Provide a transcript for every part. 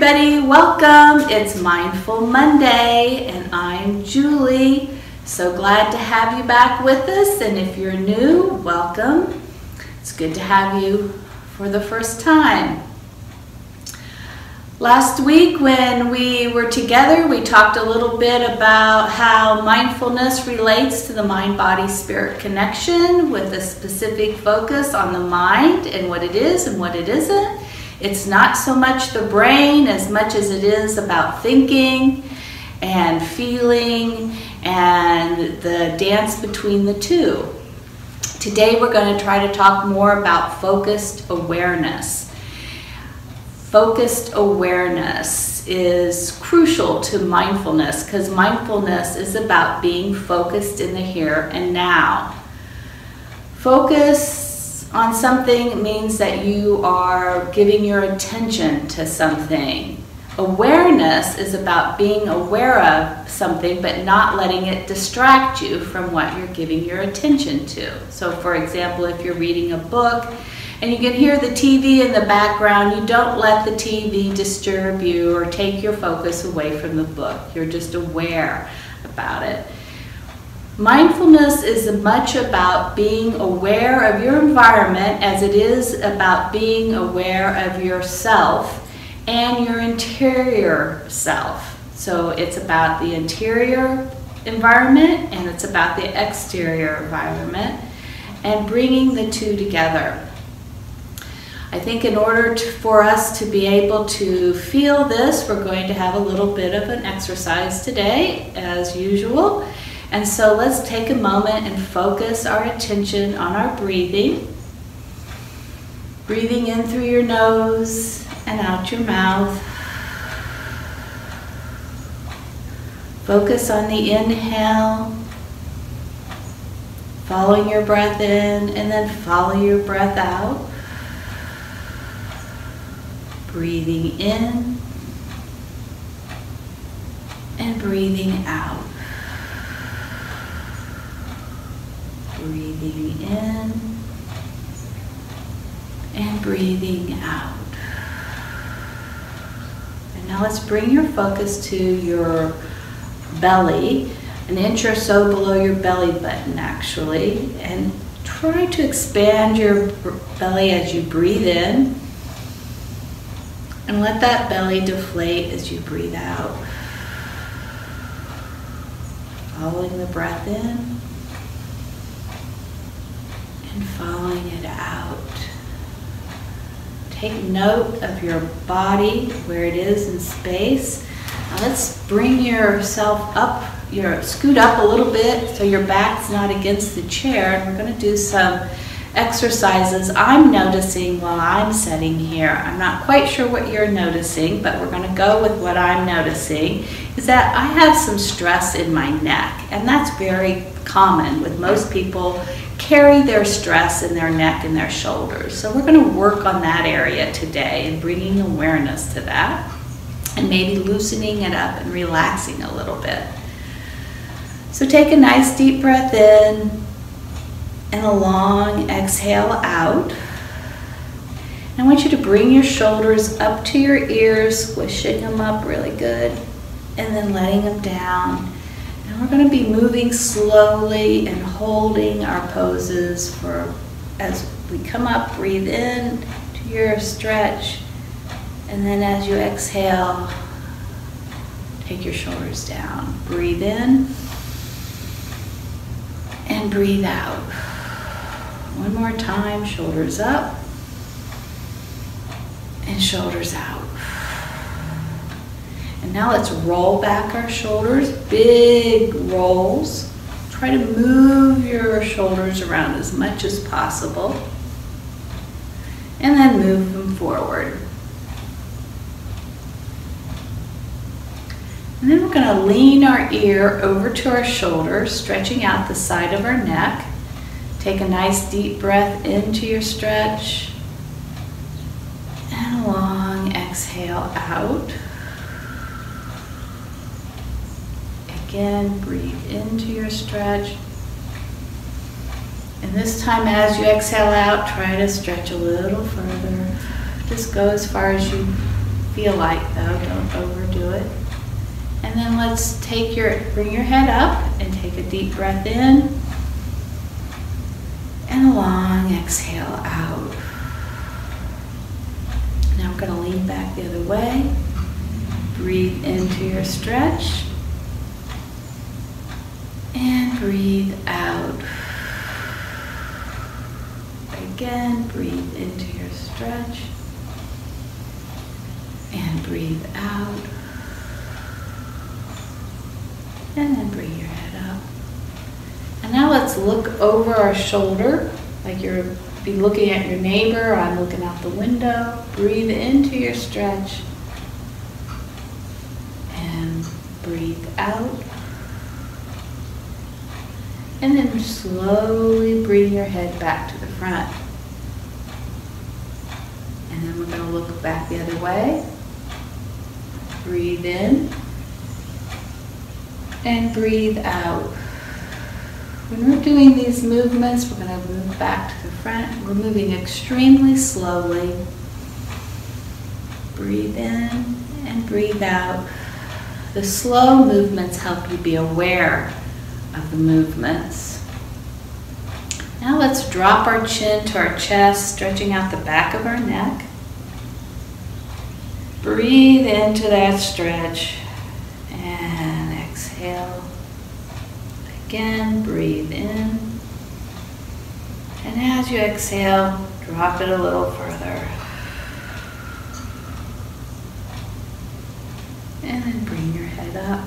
everybody, welcome. It's Mindful Monday and I'm Julie. So glad to have you back with us, and if you're new, welcome. It's good to have you for the first time. Last week when we were together, we talked a little bit about how mindfulness relates to the mind-body-spirit connection with a specific focus on the mind and what it is and what it isn't. It's not so much the brain as much as it is about thinking and feeling and the dance between the two. Today we're going to try to talk more about focused awareness. Focused awareness is crucial to mindfulness because mindfulness is about being focused in the here and now. Focus on something means that you are giving your attention to something. Awareness is about being aware of something but not letting it distract you from what you're giving your attention to. So for example, if you're reading a book and you can hear the TV in the background, you don't let the TV disturb you or take your focus away from the book. You're just aware about it. Mindfulness is as much about being aware of your environment as it is about being aware of yourself and your interior self. So it's about the interior environment and it's about the exterior environment and bringing the two together. I think in order for us to be able to feel this, we're going to have a little bit of an exercise today, as usual. And so let's take a moment and focus our attention on our breathing. Breathing in through your nose and out your mouth. Focus on the inhale, following your breath in, and then follow your breath out. Breathing in and breathing out. Breathing in and breathing out. And now let's bring your focus to your belly, an inch or so below your belly button actually, and try to expand your belly as you breathe in and let that belly deflate as you breathe out. Following the breath in and following it out. Take note of your body, where it is in space. Now let's bring yourself up, scoot up a little bit so your back's not against the chair. And we're going to do some exercises I'm noticing while I'm sitting here. I'm not quite sure what you're noticing, but we're going to go with what I'm noticing, is that I have some stress in my neck, and that's very common with most people. Carry their stress in their neck and their shoulders. So we're going to work on that area today and bringing awareness to that and maybe loosening it up and relaxing a little bit. So take a nice deep breath in and a long exhale out. I want you to bring your shoulders up to your ears, squishing them up really good, and then letting them down. And we're going to be moving slowly and holding our poses for as we come up. Breathe in to your stretch, and then as you exhale, take your shoulders down. Breathe in and breathe out. One more time, shoulders up and shoulders out. And now let's roll back our shoulders, big rolls. Try to move your shoulders around as much as possible. And then move them forward. And then we're going to lean our ear over to our shoulder, stretching out the side of our neck. Take a nice deep breath into your stretch. And a long exhale out. Again, breathe into your stretch. And this time as you exhale out, try to stretch a little further. Just go as far as you feel like though, don't overdo it. And then let's bring your head up and take a deep breath in and a long exhale out. Now we're going to lean back the other way. Breathe into your stretch and breathe out. Again, breathe into your stretch and breathe out. And then bring your head up. And now let's look over our shoulder, like you're be looking at your neighbor, or I'm looking out the window. Breathe into your stretch and breathe out. And then slowly bring your head back to the front. And then we're going to look back the other way. Breathe in and breathe out. When we're doing these movements, we're going to move back to the front. We're moving extremely slowly. Breathe in and breathe out. The slow movements help you be aware of the movements. Now let's drop our chin to our chest, stretching out the back of our neck. Breathe into that stretch and exhale. Again, breathe in. And as you exhale, drop it a little further. And then bring your head up.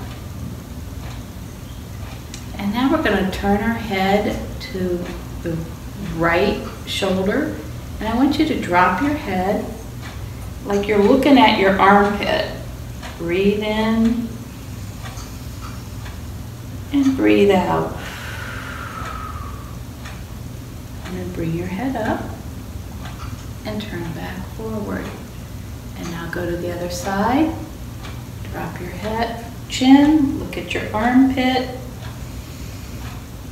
And now we're going to turn our head to the right shoulder. And I want you to drop your head like you're looking at your armpit. Breathe in and breathe out. And then bring your head up and turn back forward. And now go to the other side. Drop your head, chin, look at your armpit.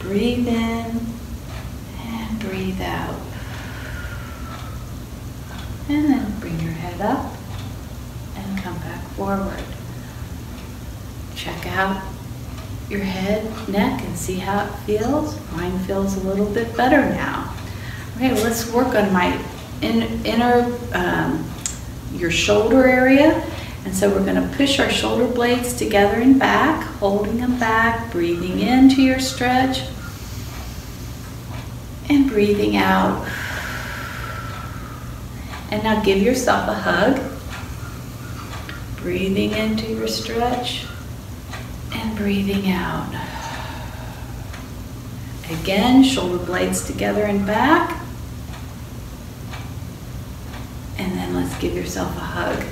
Breathe in and breathe out. And then bring your head up and come back forward. Check out your head, neck, and see how it feels. Mine feels a little bit better now. Okay, let's work on my your shoulder area. And so we're going to push our shoulder blades together and back, holding them back, breathing into your stretch, and breathing out. And now give yourself a hug, breathing into your stretch, and breathing out. Again, shoulder blades together and back. And then let's give yourself a hug.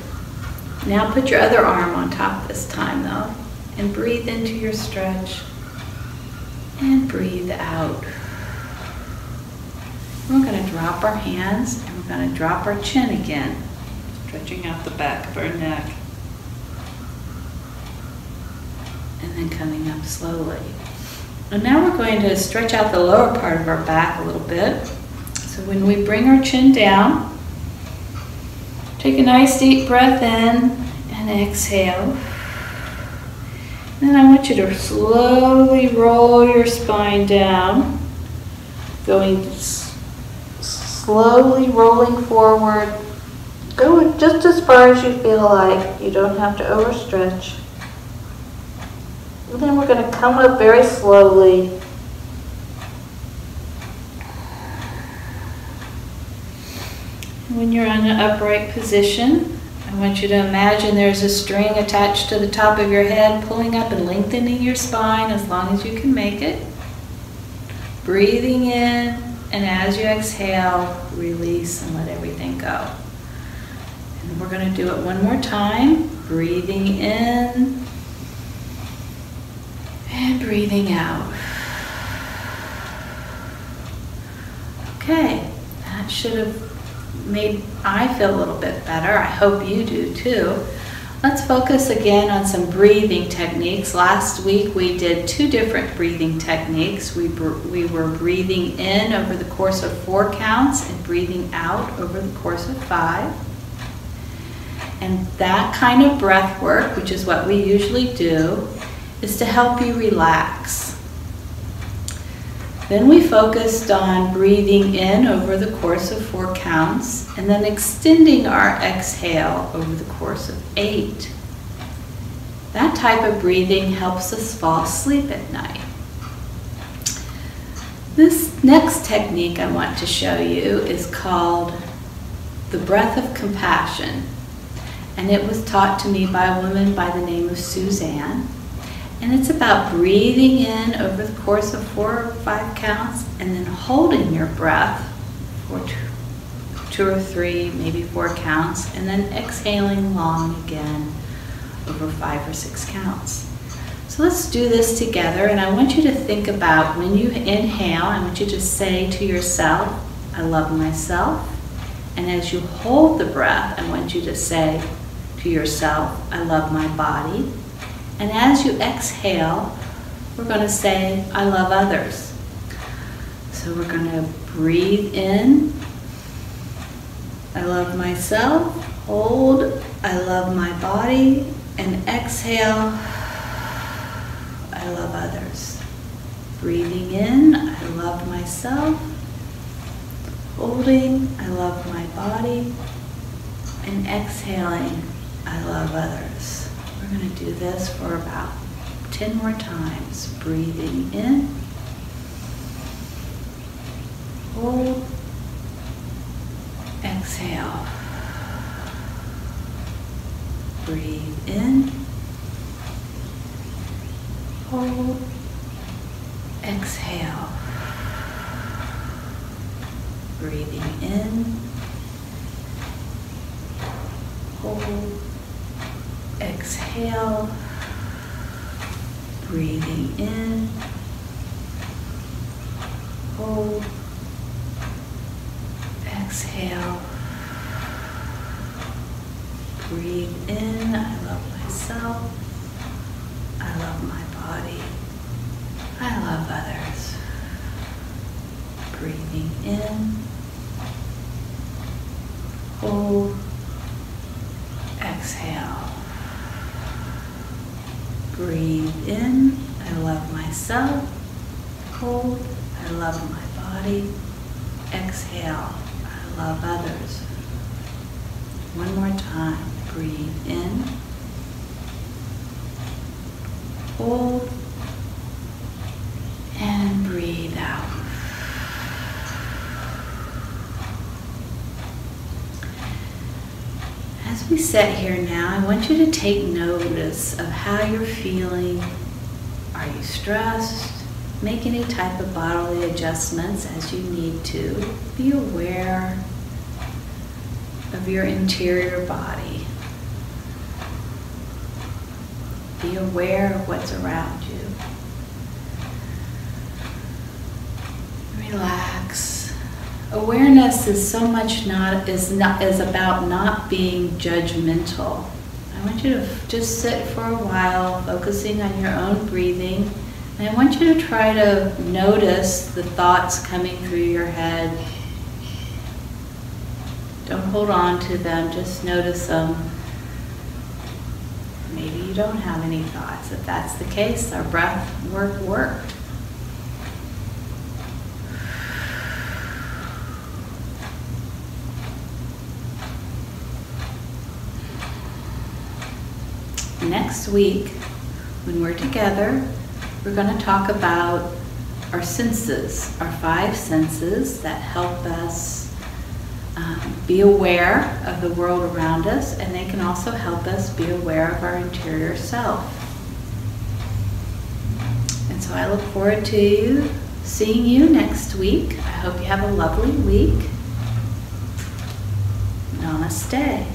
Now put your other arm on top this time though, and breathe into your stretch and breathe out. We're going to drop our hands and we're going to drop our chin again, stretching out the back of our neck. And then coming up slowly. And now we're going to stretch out the lower part of our back a little bit. So when we bring our chin down, take a nice deep breath in and exhale. And then I want you to slowly roll your spine down, going slowly rolling forward. Go just as far as you feel like. You don't have to overstretch. And then we're going to come up very slowly. When you're in an upright position, I want you to imagine there's a string attached to the top of your head, pulling up and lengthening your spine as long as you can make it. Breathing in, and as you exhale, release and let everything go. And we're going to do it one more time. Breathing in and breathing out. Okay, that should have made I feel a little bit better. I hope you do too. Let's focus again on some breathing techniques. Last week we did 2 different breathing techniques. We were breathing in over the course of 4 counts and breathing out over the course of 5. And that kind of breath work, which is what we usually do, is to help you relax. Then we focused on breathing in over the course of 4 counts and then extending our exhale over the course of 8. That type of breathing helps us fall asleep at night. This next technique I want to show you is called the breath of compassion. And it was taught to me by a woman by the name of Suzanne. And it's about breathing in over the course of 4 or 5 counts and then holding your breath for 2 or 3, maybe 4 counts, and then exhaling long again over 5 or 6 counts. So let's do this together, and I want you to think about when you inhale, I want you to say to yourself, I love myself. And as you hold the breath, I want you to say to yourself, I love my body. And as you exhale, we're going to say, I love others. So we're going to breathe in, I love myself, hold, I love my body, and exhale, I love others. Breathing in, I love myself, holding, I love my body, and exhaling, I love others. We're going to do this for about 10 more times. Breathing in, hold, exhale. Breathe in, hold, exhale. Breathing in, hold, exhale. Breathing in, hold, exhale. Breathe in, I love myself, I love my body, I love others. Breathing in, hold, exhale. Breathe in, I love myself, hold, I love my body, exhale, I love others. One more time, breathe in, hold, and breathe out. As we sit here now, I want you to take notice of how you're feeling. Are you stressed? Make any type of bodily adjustments as you need to. Be aware of your interior body. Be aware of what's around you. Relax. Awareness is so much is about not being judgmental. I want you to just sit for a while, focusing on your own breathing. And I want you to try to notice the thoughts coming through your head. Don't hold on to them, just notice them. Maybe you don't have any thoughts. If that's the case, our breath work worked. Next week, when we're together, we're going to talk about our senses, our 5 senses that help us be aware of the world around us, and they can also help us be aware of our interior self. And so I look forward to seeing you next week. I hope you have a lovely week. Namaste.